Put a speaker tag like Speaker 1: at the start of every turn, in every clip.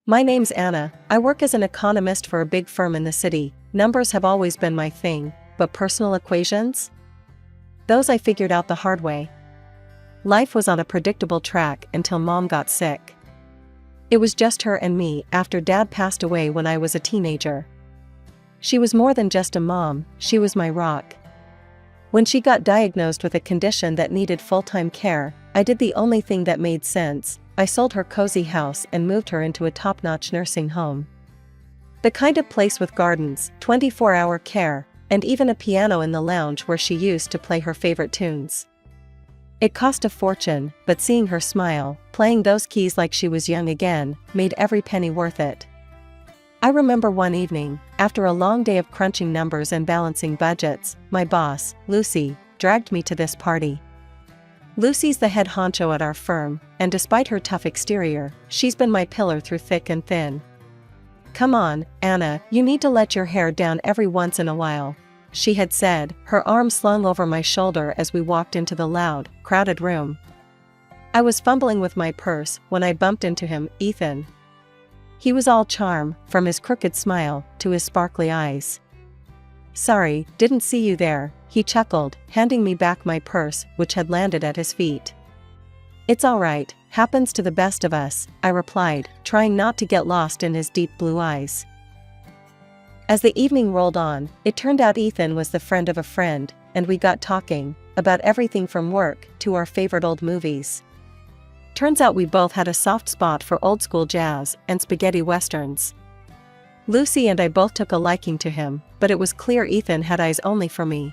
Speaker 1: My name's Anna. I work as an economist for a big firm in the city. Numbers have always been my thing, but personal equations? Those I figured out the hard way. Life was on a predictable track until Mom got sick. It was just her and me after Dad passed away when I was a teenager. She was more than just a mom, she was my rock. When she got diagnosed with a condition that needed full-time care, I did the only thing that made sense. I sold her cozy house and moved her into a top-notch nursing home. The kind of place with gardens, 24-hour care, and even a piano in the lounge where she used to play her favorite tunes. It cost a fortune, but seeing her smile, playing those keys like she was young again, made every penny worth it. I remember one evening, after a long day of crunching numbers and balancing budgets, my boss, Lucy, dragged me to this party. Lucy's the head honcho at our firm, and despite her tough exterior, she's been my pillar through thick and thin. "Come on, Anna, you need to let your hair down every once in a while," she had said, her arm slung over my shoulder as we walked into the loud, crowded room. I was fumbling with my purse when I bumped into him, Ethan. He was all charm, from his crooked smile to his sparkly eyes. "Sorry, didn't see you there," he chuckled, handing me back my purse, which had landed at his feet. "It's all right, happens to the best of us," I replied, trying not to get lost in his deep blue eyes. As the evening rolled on, it turned out Ethan was the friend of a friend, and we got talking about everything from work to our favorite old movies. Turns out we both had a soft spot for old-school jazz and spaghetti westerns. Lucy and I both took a liking to him, but it was clear Ethan had eyes only for me.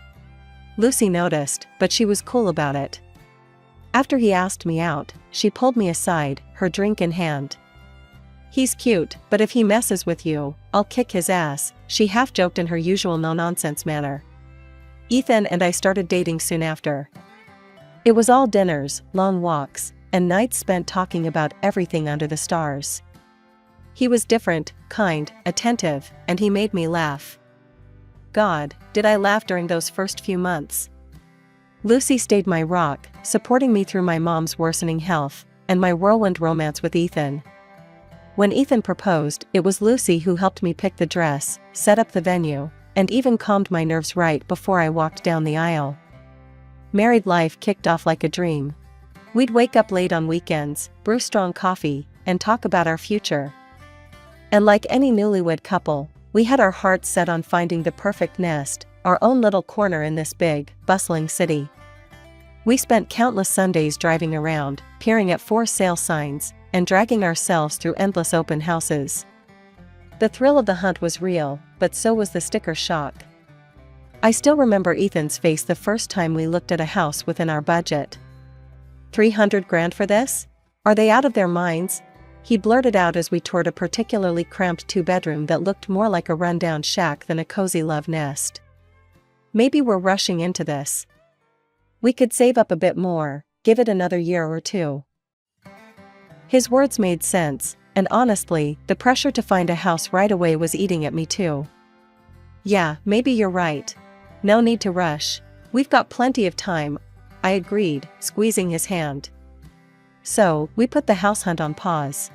Speaker 1: Lucy noticed, but she was cool about it. After he asked me out, she pulled me aside, her drink in hand. "He's cute, but if he messes with you, I'll kick his ass," she half-joked in her usual no-nonsense manner. Ethan and I started dating soon after. It was all dinners, long walks, and nights spent talking about everything under the stars. He was different, kind, attentive, and he made me laugh. God, did I laugh during those first few months. Lucy stayed my rock, supporting me through my mom's worsening health, and my whirlwind romance with Ethan. When Ethan proposed, it was Lucy who helped me pick the dress, set up the venue, and even calmed my nerves right before I walked down the aisle. Married life kicked off like a dream. We'd wake up late on weekends, brew strong coffee, and talk about our future. And like any newlywed couple, we had our hearts set on finding the perfect nest, our own little corner in this big, bustling city. We spent countless Sundays driving around, peering at for sale signs, and dragging ourselves through endless open houses. The thrill of the hunt was real, but so was the sticker shock. I still remember Ethan's face the first time we looked at a house within our budget. $300 grand for this? Are they out of their minds? He blurted out as we toured a particularly cramped two-bedroom that looked more like a rundown shack than a cozy love nest. Maybe we're rushing into this. We could save up a bit more, give it another year or two. His words made sense, and honestly, the pressure to find a house right away was eating at me too. "Yeah, maybe you're right. No need to rush. We've got plenty of time," I agreed, squeezing his hand. So, we put the house hunt on pause.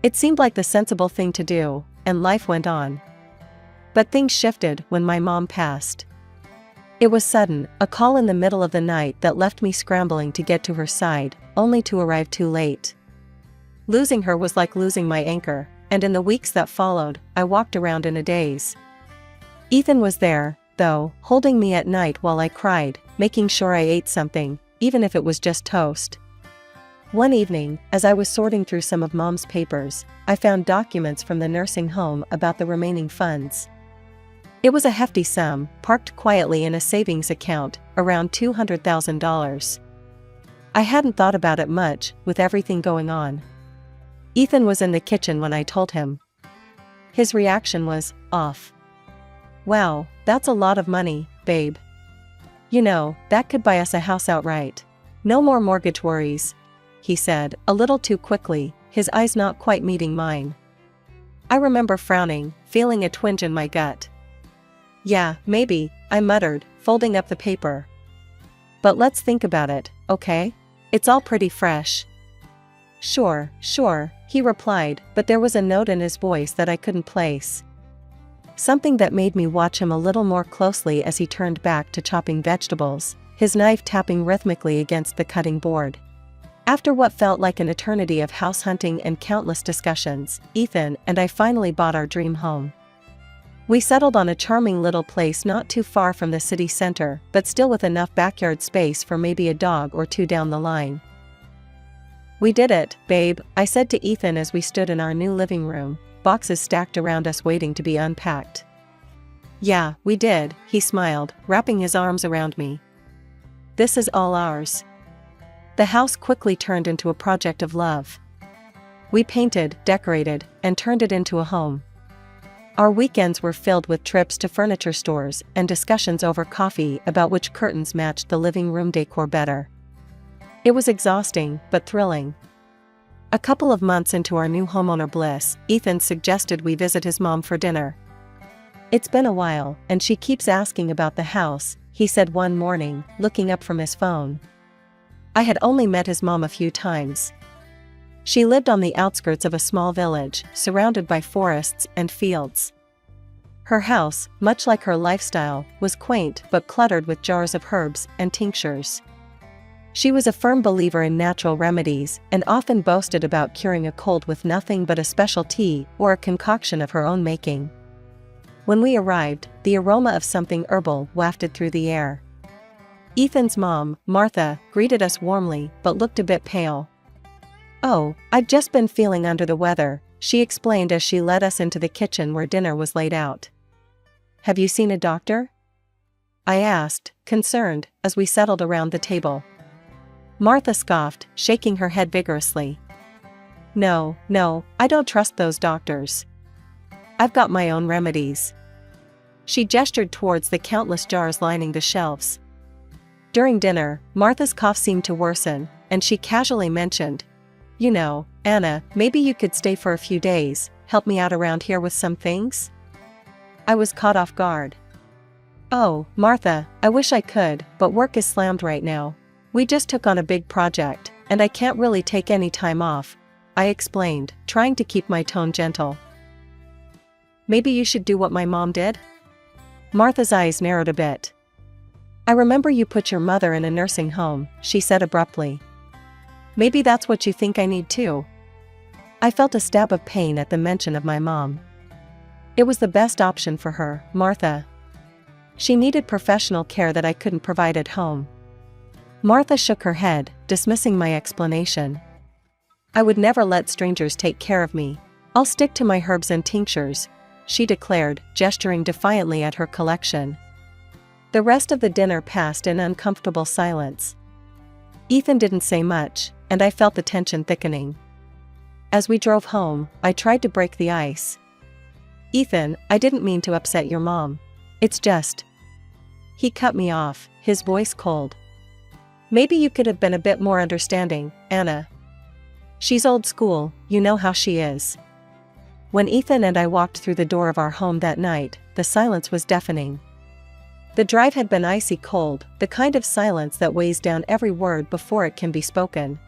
Speaker 1: It seemed like the sensible thing to do, and life went on. But things shifted when my mom passed. It was sudden, a call in the middle of the night that left me scrambling to get to her side, only to arrive too late. Losing her was like losing my anchor, and in the weeks that followed, I walked around in a daze. Ethan was there, though, holding me at night while I cried, making sure I ate something, even if it was just toast. One evening, as I was sorting through some of Mom's papers, I found documents from the nursing home about the remaining funds. It was a hefty sum, parked quietly in a savings account, around $200,000. I hadn't thought about it much, with everything going on. Ethan was in the kitchen when I told him. His reaction was, off. "Wow, that's a lot of money, babe. You know, that could buy us a house outright. No more mortgage worries," he said, a little too quickly, his eyes not quite meeting mine. I remember frowning, feeling a twinge in my gut. "Yeah, maybe," I muttered, folding up the paper. "But let's think about it, okay? It's all pretty fresh." Sure, he replied, but there was a note in his voice that I couldn't place. Something that made me watch him a little more closely as he turned back to chopping vegetables, his knife tapping rhythmically against the cutting board. After what felt like an eternity of house hunting and countless discussions, Ethan and I finally bought our dream home. We settled on a charming little place not too far from the city center, but still with enough backyard space for maybe a dog or two down the line. "We did it, babe," I said to Ethan as we stood in our new living room, boxes stacked around us waiting to be unpacked. "Yeah, we did," he smiled, wrapping his arms around me. "This is all ours." The house quickly turned into a project of love. We painted, decorated, and turned it into a home. Our weekends were filled with trips to furniture stores and discussions over coffee about which curtains matched the living room decor better. It was exhausting, but thrilling. A couple of months into our new homeowner bliss, Ethan suggested we visit his mom for dinner. "It's been a while, and she keeps asking about the house," he said one morning, looking up from his phone. I had only met his mom a few times. She lived on the outskirts of a small village, surrounded by forests and fields. Her house, much like her lifestyle, was quaint but cluttered with jars of herbs and tinctures. She was a firm believer in natural remedies and often boasted about curing a cold with nothing but a special tea or a concoction of her own making. When we arrived, the aroma of something herbal wafted through the air. Ethan's mom, Martha, greeted us warmly but looked a bit pale. "Oh, I've just been feeling under the weather," she explained as she led us into the kitchen where dinner was laid out. "Have you seen a doctor?" I asked, concerned, as we settled around the table. Martha scoffed, shaking her head vigorously. No, I don't trust those doctors. I've got my own remedies." She gestured towards the countless jars lining the shelves. During dinner, Martha's cough seemed to worsen, and she casually mentioned, "You know, Anna, maybe you could stay for a few days, help me out around here with some things?" I was caught off guard. "Oh, Martha, I wish I could, but work is slammed right now. We just took on a big project, and I can't really take any time off," I explained, trying to keep my tone gentle. "Maybe you should do what my mom did?" Martha's eyes narrowed a bit. "I remember you put your mother in a nursing home," she said abruptly. "Maybe that's what you think I need too." I felt a stab of pain at the mention of my mom. It was the best option for her, Martha. She needed professional care that I couldn't provide at home. Martha shook her head, dismissing my explanation. "I would never let strangers take care of me. I'll stick to my herbs and tinctures," she declared, gesturing defiantly at her collection. The rest of the dinner passed in uncomfortable silence. Ethan didn't say much, and I felt the tension thickening. As we drove home, I tried to break the ice. "Ethan, I didn't mean to upset your mom. It's just..." He cut me off, his voice cold. "Maybe you could have been a bit more understanding, Anna. She's old school, you know how she is." When Ethan and I walked through the door of our home that night, the silence was deafening. The drive had been icy cold, the kind of silence that weighs down every word before it can be spoken.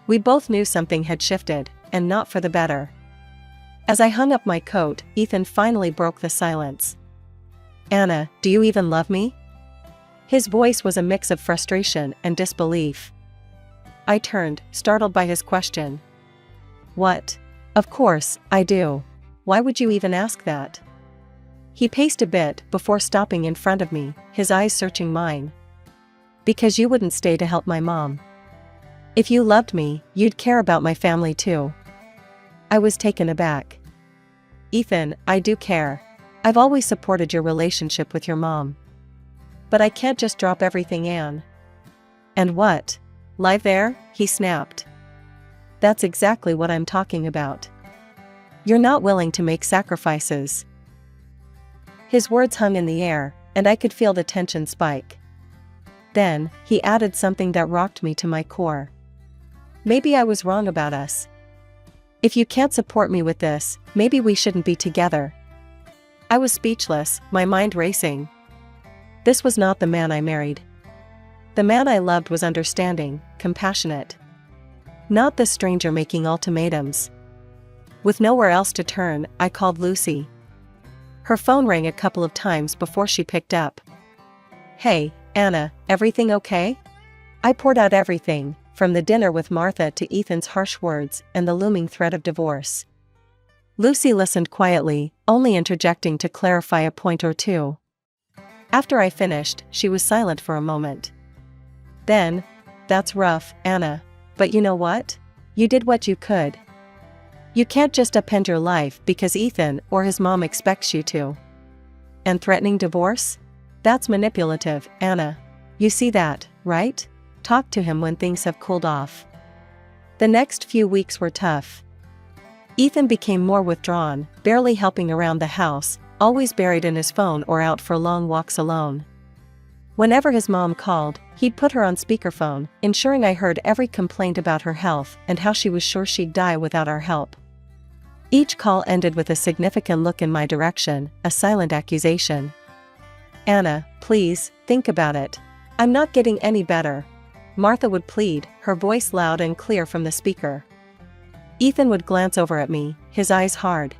Speaker 1: We both knew something had shifted, and not for the better. As I hung up my coat, Ethan finally broke the silence. "Anna, do you even love me?" His voice was a mix of frustration and disbelief. I turned, startled by his question. "What? Of course, I do. Why would you even ask that?" He paced a bit before stopping in front of me, his eyes searching mine. "Because you wouldn't stay to help my mom. If you loved me, you'd care about my family too." I was taken aback. "Ethan, I do care. I've always supported your relationship with your mom. But I can't just drop everything, Anne." "And what? Live there?" he snapped. "That's exactly what I'm talking about. You're not willing to make sacrifices." His words hung in the air, and I could feel the tension spike. Then, he added something that rocked me to my core. "Maybe I was wrong about us. If you can't support me with this, maybe we shouldn't be together." I was speechless, my mind racing. This was not the man I married. The man I loved was understanding, compassionate. Not the stranger making ultimatums. With nowhere else to turn, I called Lucy. Her phone rang a couple of times before she picked up. "Hey, Anna, everything okay?" I poured out everything, from the dinner with Martha to Ethan's harsh words and the looming threat of divorce. Lucy listened quietly, only interjecting to clarify a point or two. After I finished, she was silent for a moment. Then, "That's rough, Anna. But you know what? You did what you could. You can't just upend your life because Ethan or his mom expects you to. And threatening divorce? That's manipulative, Anna. You see that, right? Talk to him when things have cooled off." The next few weeks were tough. Ethan became more withdrawn, barely helping around the house, always buried in his phone or out for long walks alone. Whenever his mom called, he'd put her on speakerphone, ensuring I heard every complaint about her health and how she was sure she'd die without our help. Each call ended with a significant look in my direction, a silent accusation. "Anna, please, think about it. I'm not getting any better," Martha would plead, her voice loud and clear from the speaker. Ethan would glance over at me, his eyes hard.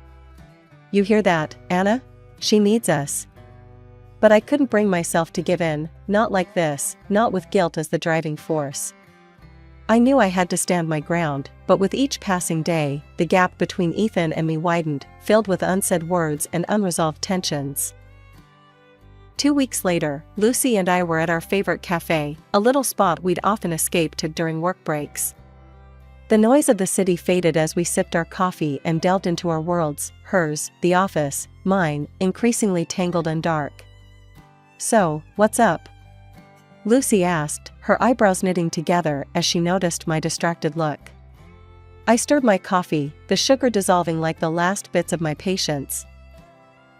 Speaker 1: "You hear that, Anna? She needs us." But I couldn't bring myself to give in, not like this, not with guilt as the driving force. I knew I had to stand my ground, but with each passing day, the gap between Ethan and me widened, filled with unsaid words and unresolved tensions. 2 weeks later, Lucy and I were at our favorite cafe, a little spot we'd often escape to during work breaks. The noise of the city faded as we sipped our coffee and delved into our worlds, hers, the office, mine, increasingly tangled and dark. "So, what's up?" Lucy asked, her eyebrows knitting together as she noticed my distracted look. I stirred my coffee, the sugar dissolving like the last bits of my patience.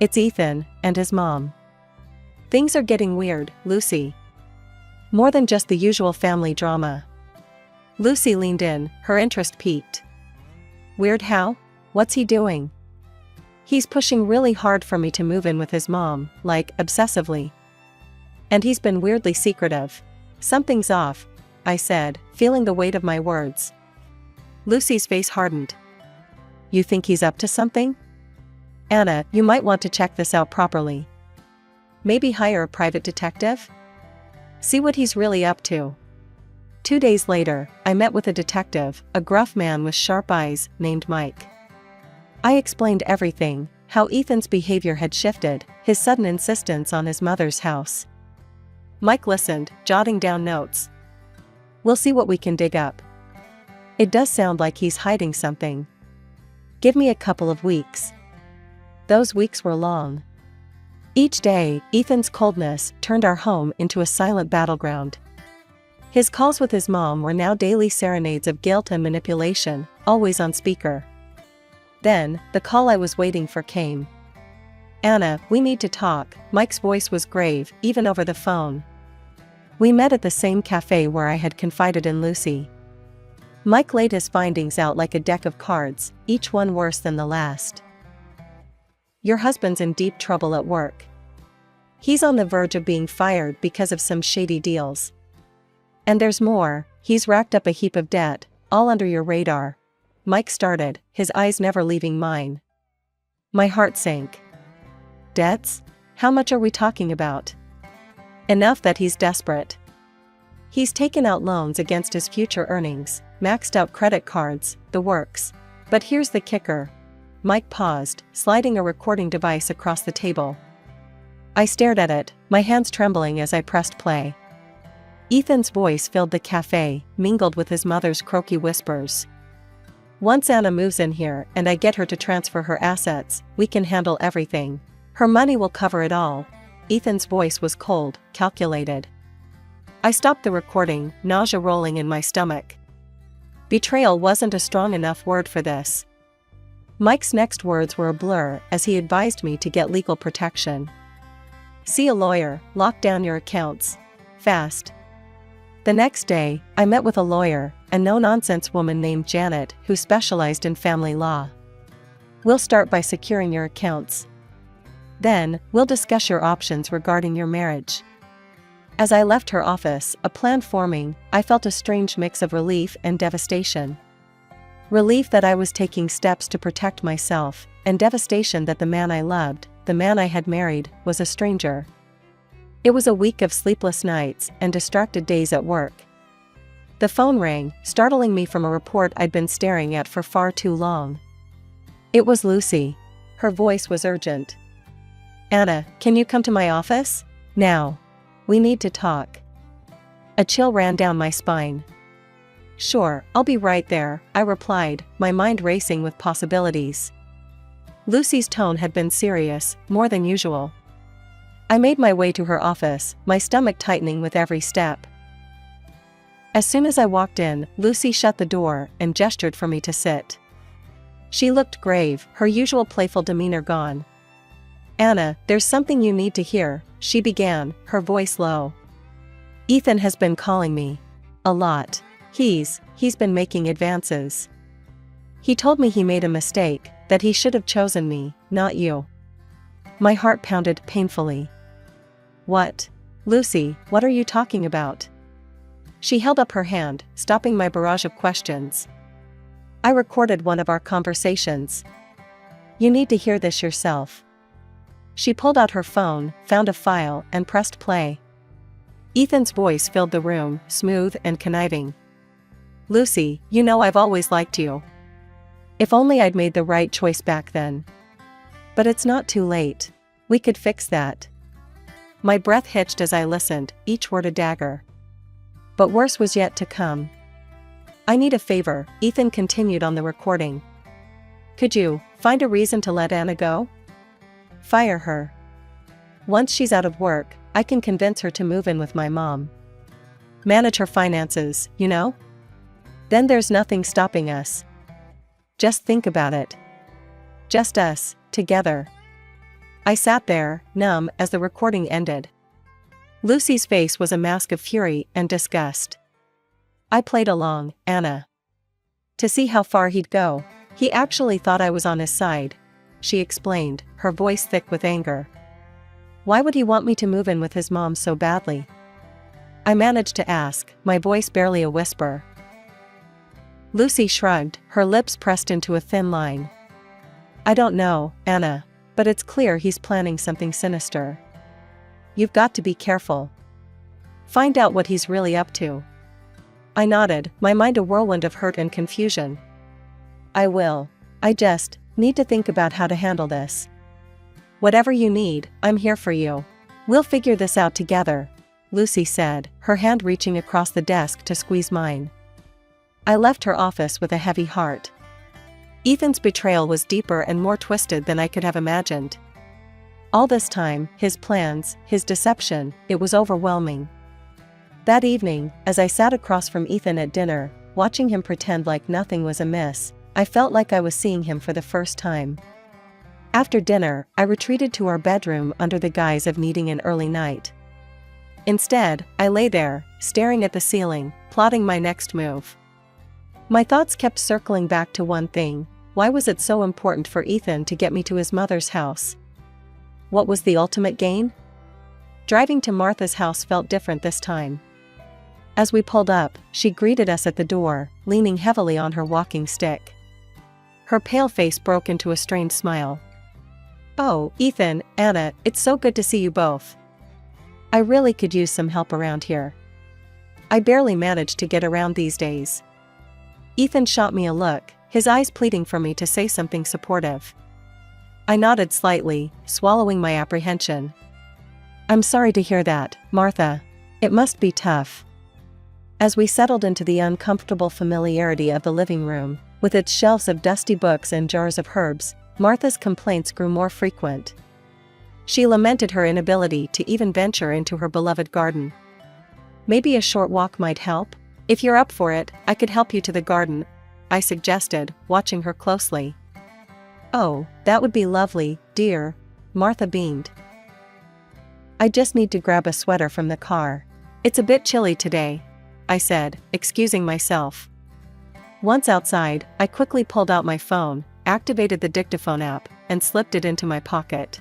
Speaker 1: "It's Ethan and his mom. Things are getting weird, Lucy. More than just the usual family drama." Lucy leaned in, her interest piqued. "Weird how? What's he doing?" "He's pushing really hard for me to move in with his mom, like, obsessively. And he's been weirdly secretive. Something's off," I said, feeling the weight of my words. Lucy's face hardened. "You think he's up to something? Anna, you might want to check this out properly. Maybe hire a private detective? See what he's really up to." 2 days later, I met with a detective, a gruff man with sharp eyes, named Mike. I explained everything, how Ethan's behavior had shifted, his sudden insistence on his mother's house. Mike listened, jotting down notes. "We'll see what we can dig up. It does sound like he's hiding something. Give me a couple of weeks." Those weeks were long. Each day, Ethan's coldness turned our home into a silent battleground. His calls with his mom were now daily serenades of guilt and manipulation, always on speaker. Then, the call I was waiting for came. "Anna, we need to talk." Mike's voice was grave, even over the phone. We met at the same cafe where I had confided in Lucy. Mike laid his findings out like a deck of cards, each one worse than the last. "Your husband's in deep trouble at work. He's on the verge of being fired because of some shady deals. And there's more, he's racked up a heap of debt, all under your radar." Mike started, his eyes never leaving mine. My heart sank. "Debts? How much are we talking about?" "Enough that he's desperate. He's taken out loans against his future earnings, maxed out credit cards, the works. But here's the kicker." Mike paused, sliding a recording device across the table. I stared at it, my hands trembling as I pressed play. Ethan's voice filled the cafe, mingled with his mother's croaky whispers. "Once Anna moves in here and I get her to transfer her assets, we can handle everything. Her money will cover it all." Ethan's voice was cold, calculated. I stopped the recording, nausea rolling in my stomach. Betrayal wasn't a strong enough word for this. Mike's next words were a blur as he advised me to get legal protection. "See a lawyer, lock down your accounts. Fast." The next day, I met with a lawyer, a no-nonsense woman named Janet who specialized in family law. "We'll start by securing your accounts. Then, we'll discuss your options regarding your marriage." As I left her office, a plan forming, I felt a strange mix of relief and devastation. Relief that I was taking steps to protect myself, and devastation that the man I loved, the man I had married, was a stranger. It was a week of sleepless nights and distracted days at work. The phone rang, startling me from a report I'd been staring at for far too long. It was Lucy. Her voice was urgent. "Anna, can you come to my office? Now. We need to talk." A chill ran down my spine. "Sure, I'll be right there," I replied, my mind racing with possibilities. Lucy's tone had been serious, more than usual. I made my way to her office, my stomach tightening with every step. As soon as I walked in, Lucy shut the door and gestured for me to sit. She looked grave, her usual playful demeanor gone. "Anna, there's something you need to hear," she began, her voice low. "Ethan has been calling me. A lot. He's been making advances. He told me he made a mistake, that he should have chosen me, not you." My heart pounded painfully. "What? Lucy, what are you talking about?" She held up her hand, stopping my barrage of questions. "I recorded one of our conversations. You need to hear this yourself." She pulled out her phone, found a file, and pressed play. Ethan's voice filled the room, smooth and conniving. "Lucy, you know I've always liked you. If only I'd made the right choice back then. But it's not too late. We could fix that." My breath hitched as I listened, each word a dagger. But worse was yet to come. "I need a favor," Ethan continued on the recording. "Could you find a reason to let Anna go? Fire her. Once she's out of work, I can convince her to move in with my mom. Manage her finances, you know? Then there's nothing stopping us. Just think about it. Just us, together." I sat there, numb, as the recording ended. Lucy's face was a mask of fury and disgust. I played along, Anna. To see how far he'd go. He actually thought I was on his side, she explained, her voice thick with anger. Why would he want me to move in with his mom so badly? I managed to ask, my voice barely a whisper. Lucy shrugged, her lips pressed into a thin line. I don't know, Anna, but it's clear he's planning something sinister. You've got to be careful. Find out what he's really up to. I nodded, my mind a whirlwind of hurt and confusion. I will. I just need to think about how to handle this. Whatever you need, I'm here for you. We'll figure this out together, Lucy said, her hand reaching across the desk to squeeze mine. I left her office with a heavy heart. Ethan's betrayal was deeper and more twisted than I could have imagined. All this time, his plans, his deception, it was overwhelming. That evening, as I sat across from Ethan at dinner, watching him pretend like nothing was amiss, I felt like I was seeing him for the first time. After dinner, I retreated to our bedroom under the guise of needing an early night. Instead, I lay there, staring at the ceiling, plotting my next move. My thoughts kept circling back to one thing: why was it so important for Ethan to get me to his mother's house? What was the ultimate gain? Driving to Martha's house felt different this time. As we pulled up, she greeted us at the door, leaning heavily on her walking stick. Her pale face broke into a strained smile. Oh, Ethan, Anna, it's so good to see you both. I really could use some help around here. I barely manage to get around these days. Ethan shot me a look, his eyes pleading for me to say something supportive. I nodded slightly, swallowing my apprehension. I'm sorry to hear that, Martha. It must be tough. As we settled into the uncomfortable familiarity of the living room, with its shelves of dusty books and jars of herbs, Martha's complaints grew more frequent. She lamented her inability to even venture into her beloved garden. Maybe a short walk might help? If you're up for it, I could help you to the garden, I suggested, watching her closely. Oh, that would be lovely, dear, Martha beamed. I just need to grab a sweater from the car. It's a bit chilly today, I said, excusing myself. Once outside, I quickly pulled out my phone, activated the dictaphone app, and slipped it into my pocket.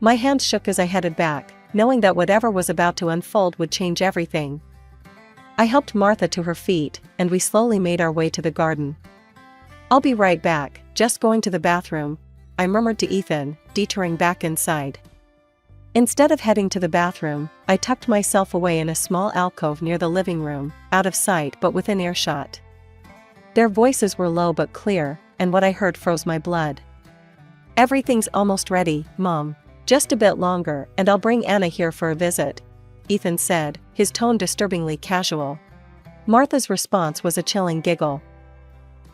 Speaker 1: My hands shook as I headed back, knowing that whatever was about to unfold would change everything. I helped Martha to her feet, and we slowly made our way to the garden. "I'll be right back, just going to the bathroom," I murmured to Ethan, detouring back inside. Instead of heading to the bathroom, I tucked myself away in a small alcove near the living room, out of sight but within earshot. Their voices were low but clear, and what I heard froze my blood. "Everything's almost ready, Mom. Just a bit longer and I'll bring Anna here for a visit," Ethan said, his tone disturbingly casual. Martha's response was a chilling giggle.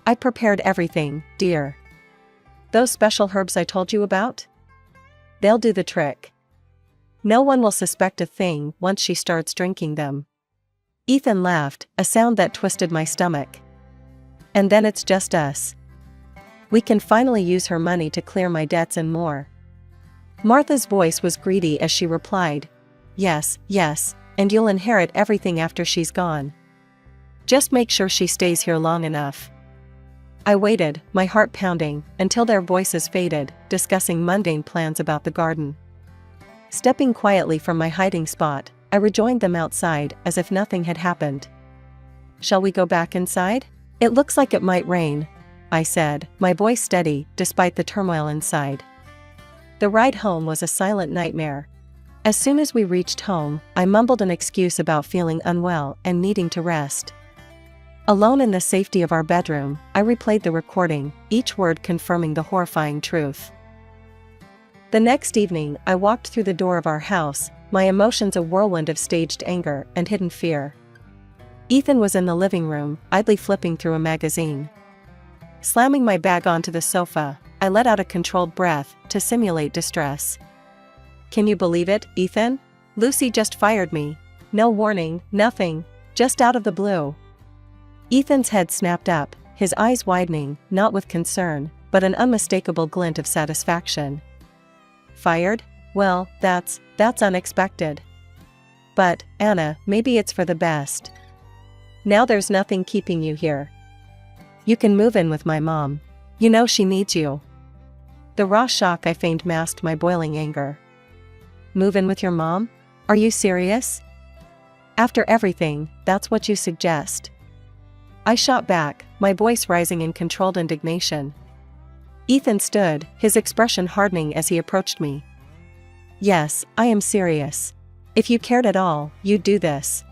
Speaker 1: "I prepared everything, dear. Those special herbs I told you about? They'll do the trick. No one will suspect a thing once she starts drinking them." Ethan laughed, a sound that twisted my stomach. "And then it's just us. We can finally use her money to clear my debts and more." Martha's voice was greedy as she replied, "Yes, yes, and you'll inherit everything after she's gone. Just make sure she stays here long enough." I waited, my heart pounding, until their voices faded, discussing mundane plans about the garden. Stepping quietly from my hiding spot, I rejoined them outside as if nothing had happened. "Shall we go back inside? It looks like it might rain," I said, my voice steady despite the turmoil inside. The ride home was a silent nightmare. As soon as we reached home, I mumbled an excuse about feeling unwell and needing to rest. Alone in the safety of our bedroom, I replayed the recording, each word confirming the horrifying truth. The next evening, I walked through the door of our house, my emotions a whirlwind of staged anger and hidden fear. Ethan was in the living room, idly flipping through a magazine. Slamming my bag onto the sofa, I let out a controlled breath to simulate distress. "Can you believe it, Ethan? Lucy just fired me. No warning, nothing, just out of the blue." Ethan's head snapped up, his eyes widening, not with concern, but an unmistakable glint of satisfaction. "Fired? Well, that's unexpected. But, Anna, maybe it's for the best. Now there's nothing keeping you here. You can move in with my mom. You know she needs you." The raw shock I feigned masked my boiling anger. "Move in with your mom? Are you serious? After everything, that's what you suggest?" I shot back, my voice rising in controlled indignation. Ethan stood, his expression hardening as he approached me. "Yes, I am serious. If you cared at all, you'd do this.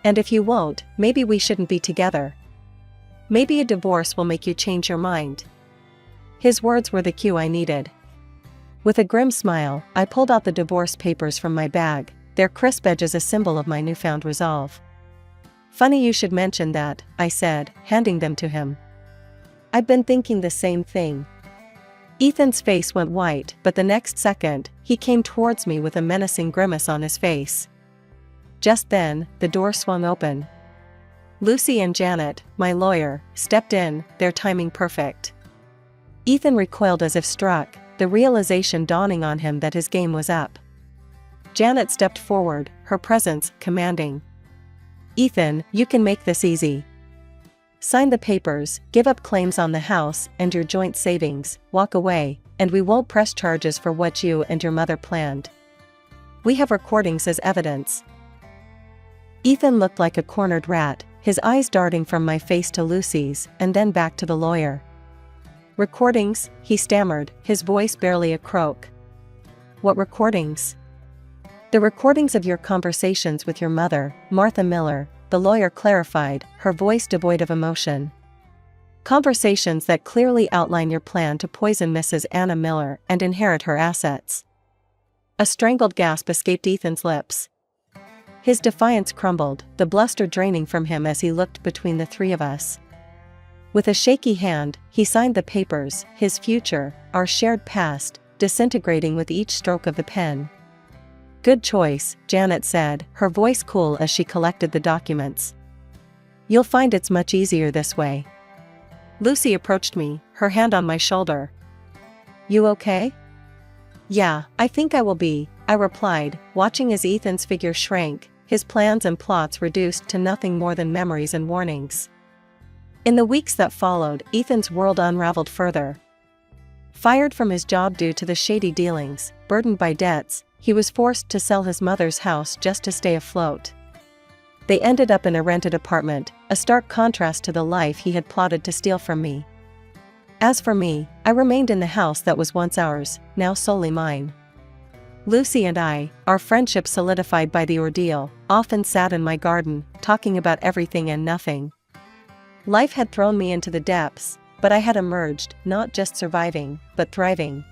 Speaker 1: And if you won't, maybe we shouldn't be together. Maybe a divorce will make you change your mind." His words were the cue I needed. With a grim smile, I pulled out the divorce papers from my bag, their crisp edges a symbol of my newfound resolve. "Funny you should mention that," I said, handing them to him. "I've been thinking the same thing." Ethan's face went white, but the next second, he came towards me with a menacing grimace on his face. Just then, the door swung open. Lucy and Janet, my lawyer, stepped in, their timing perfect. Ethan recoiled as if struck, the realization dawning on him that his game was up. Janet stepped forward, her presence commanding. "Ethan, you can make this easy. Sign the papers, give up claims on the house and your joint savings, walk away, and we won't press charges for what you and your mother planned. We have recordings as evidence." Ethan looked like a cornered rat, his eyes darting from my face to Lucy's and then back to the lawyer. "Recordings?" he stammered, his voice barely a croak. "What recordings?" "The recordings of your conversations with your mother, Martha Miller," the lawyer clarified, her voice devoid of emotion. "Conversations that clearly outline your plan to poison Mrs. Anna Miller and inherit her assets." A strangled gasp escaped Ethan's lips. His defiance crumbled, the bluster draining from him as he looked between the three of us. With a shaky hand, he signed the papers, his future, our shared past, disintegrating with each stroke of the pen. "Good choice," Janet said, her voice cool as she collected the documents. "You'll find it's much easier this way." Lucy approached me, her hand on my shoulder. "You okay?" "Yeah, I think I will be," I replied, watching as Ethan's figure shrank, his plans and plots reduced to nothing more than memories and warnings. In the weeks that followed, Ethan's world unraveled further. Fired from his job due to the shady dealings, burdened by debts, he was forced to sell his mother's house just to stay afloat. They ended up in a rented apartment, a stark contrast to the life he had plotted to steal from me. As for me, I remained in the house that was once ours, now solely mine. Lucy and I, our friendship solidified by the ordeal, often sat in my garden, talking about everything and nothing. Life had thrown me into the depths, but I had emerged, not just surviving, but thriving.